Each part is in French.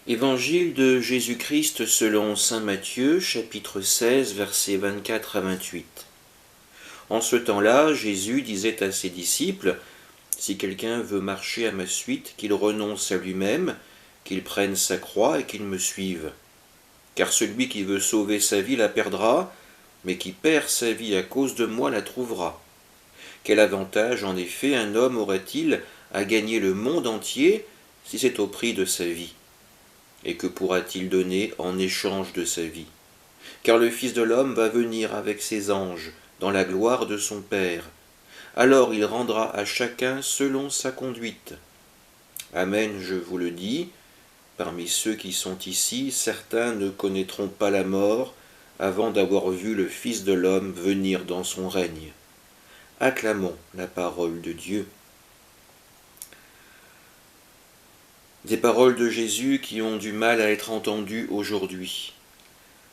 Évangile de Jésus-Christ selon saint Matthieu, chapitre 16, versets 24 à 28. En ce temps-là, Jésus disait à ses disciples, « Si quelqu'un veut marcher à ma suite, qu'il renonce à lui-même, qu'il prenne sa croix et qu'il me suive. Car celui qui veut sauver sa vie la perdra, mais qui perd sa vie à cause de moi la trouvera. Quel avantage en effet un homme aurait-il à gagner le monde entier si c'est au prix de sa vie ? Et que pourra-t-il donner en échange de sa vie ? Car le Fils de l'homme va venir avec ses anges dans la gloire de son Père. Alors il rendra à chacun selon sa conduite. Amen, je vous le dis, parmi ceux qui sont ici, certains ne connaîtront pas la mort avant d'avoir vu le Fils de l'homme venir dans son règne. Acclamons la parole de Dieu. Des paroles de Jésus qui ont du mal à être entendues aujourd'hui.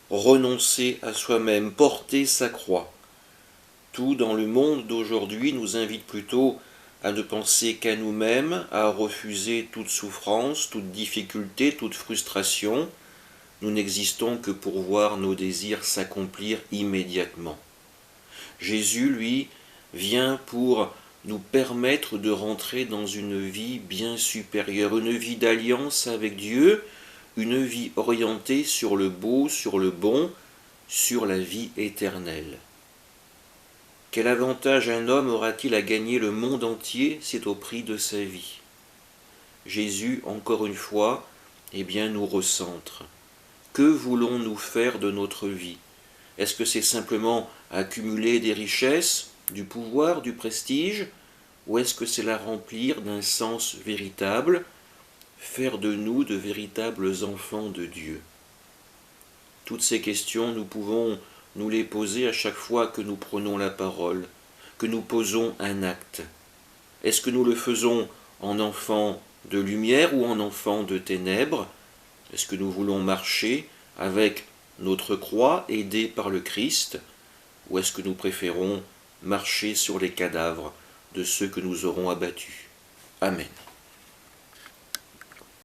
Renoncer à soi-même, porter sa croix. Tout dans le monde d'aujourd'hui nous invite plutôt à ne penser qu'à nous-mêmes, à refuser toute souffrance, toute difficulté, toute frustration. Nous n'existons que pour voir nos désirs s'accomplir immédiatement. Jésus, lui, vient pour nous permettre de rentrer dans une vie bien supérieure, une vie d'alliance avec Dieu, une vie orientée sur le beau, sur le bon, sur la vie éternelle. Quel avantage un homme aura-t-il à gagner le monde entier, c'est au prix de sa vie. Jésus, encore une fois, nous recentre. Que voulons-nous faire de notre vie ? Est-ce que c'est simplement accumuler des richesses, du pouvoir, du prestige, ou est-ce que c'est la remplir d'un sens véritable, faire de nous de véritables enfants de Dieu ? Toutes ces questions, nous pouvons nous les poser à chaque fois que nous prenons la parole, que nous posons un acte. Est-ce que nous le faisons en enfants de lumière ou en enfants de ténèbres ? Est-ce que nous voulons marcher avec notre croix aidée par le Christ, ou est-ce que nous préférons marcher sur les cadavres de ceux que nous aurons abattus ? Amen.